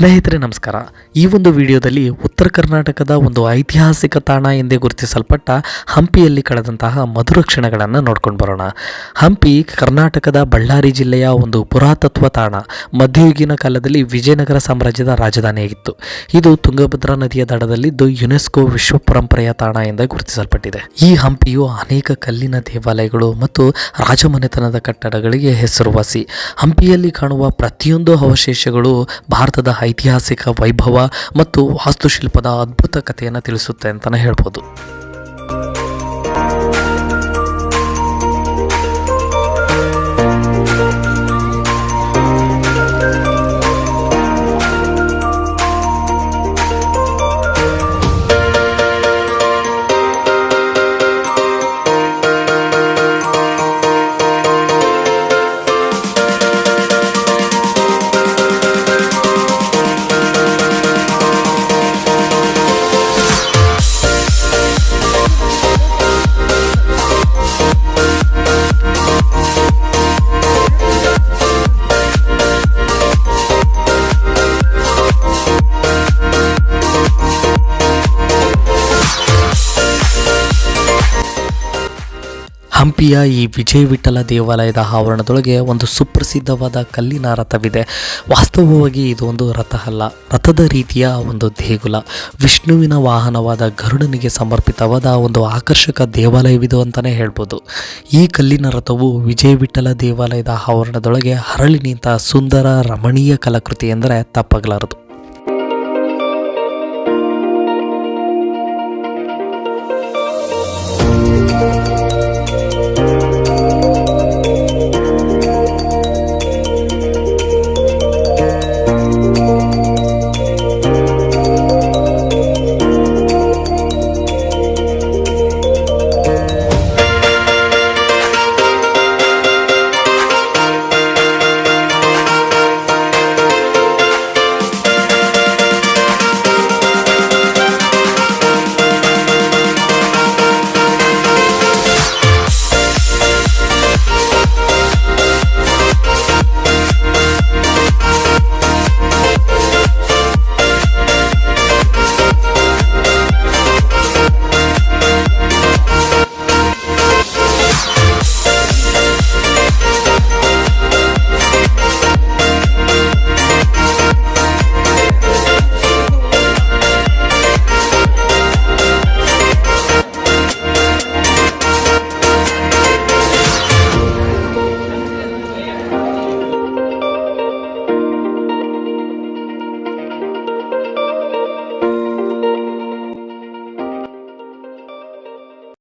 ಸ್ನೇಹಿತರೆ ನಮಸ್ಕಾರ. ಈ ಒಂದು ವಿಡಿಯೋದಲ್ಲಿ ಉತ್ತರ ಕರ್ನಾಟಕದ ಒಂದು ಐತಿಹಾಸಿಕ ತಾಣ ಎಂದೇ ಗುರುತಿಸಲ್ಪಟ್ಟ ಹಂಪಿಯಲ್ಲಿ ಕಳೆದಂತಹ ಮಧುರ ಕ್ಷಣಗಳನ್ನು ನೋಡ್ಕೊಂಡು ಬರೋಣ. ಹಂಪಿ ಕರ್ನಾಟಕದ ಬಳ್ಳಾರಿ ಜಿಲ್ಲೆಯ ಒಂದು ಪುರಾತತ್ವ ತಾಣ. ಮಧ್ಯಯುಗೀನ ಕಾಲದಲ್ಲಿ ವಿಜಯನಗರ ಸಾಮ್ರಾಜ್ಯದ ರಾಜಧಾನಿಯಾಗಿತ್ತು. ಇದು ತುಂಗಭದ್ರಾ ನದಿಯ ದಡದಲ್ಲಿದ್ದು ಯುನೆಸ್ಕೋ ವಿಶ್ವ ಪರಂಪರೆಯ ತಾಣ ಎಂದೇ ಗುರುತಿಸಲ್ಪಟ್ಟಿದೆ. ಈ ಹಂಪಿಯು ಅನೇಕ ಕಲ್ಲಿನ ದೇವಾಲಯಗಳು ಮತ್ತು ರಾಜಮನೆತನದ ಕಟ್ಟಡಗಳಿಗೆ ಹೆಸರುವಾಸಿ. ಹಂಪಿಯಲ್ಲಿ ಕಾಣುವ ಪ್ರತಿಯೊಂದು ಅವಶೇಷಗಳು ಭಾರತದ ಐತಿಹಾಸಿಕ ವೈಭವ ಮತ್ತು ವಾಸ್ತುಶಿಲ್ಪದ ಅದ್ಭುತ ಕಥೆಯನ್ನು ತಿಳಿಸುತ್ತೆ ಅಂತಲೇ ಹೇಳ್ಬೋದು. ಹಂಪಿಯ ಈ ವಿಜಯ ವಿಠಲ ದೇವಾಲಯದ ಆವರಣದೊಳಗೆ ಒಂದು ಸುಪ್ರಸಿದ್ಧವಾದ ಕಲ್ಲಿನ ರಥವಿದೆ. ವಾಸ್ತವವಾಗಿ ಇದು ಒಂದು ರಥ ಅಲ್ಲ, ರಥದ ರೀತಿಯ ಒಂದು ದೇಗುಲ. ವಿಷ್ಣುವಿನ ವಾಹನವಾದ ಗರುಡನಿಗೆ ಸಮರ್ಪಿತವಾದ ಒಂದು ಆಕರ್ಷಕ ದೇವಾಲಯವಿದು ಅಂತಲೇ ಹೇಳ್ಬೋದು. ಈ ಕಲ್ಲಿನ ರಥವು ವಿಜಯ ವಿಠಲ ದೇವಾಲಯದ ಆವರಣದೊಳಗೆ ಹರಳಿ ನಿಂತ ಸುಂದರ ರಮಣೀಯ ಕಲಾಕೃತಿ ಎಂದರೆ ತಪ್ಪಾಗಲಾರದು.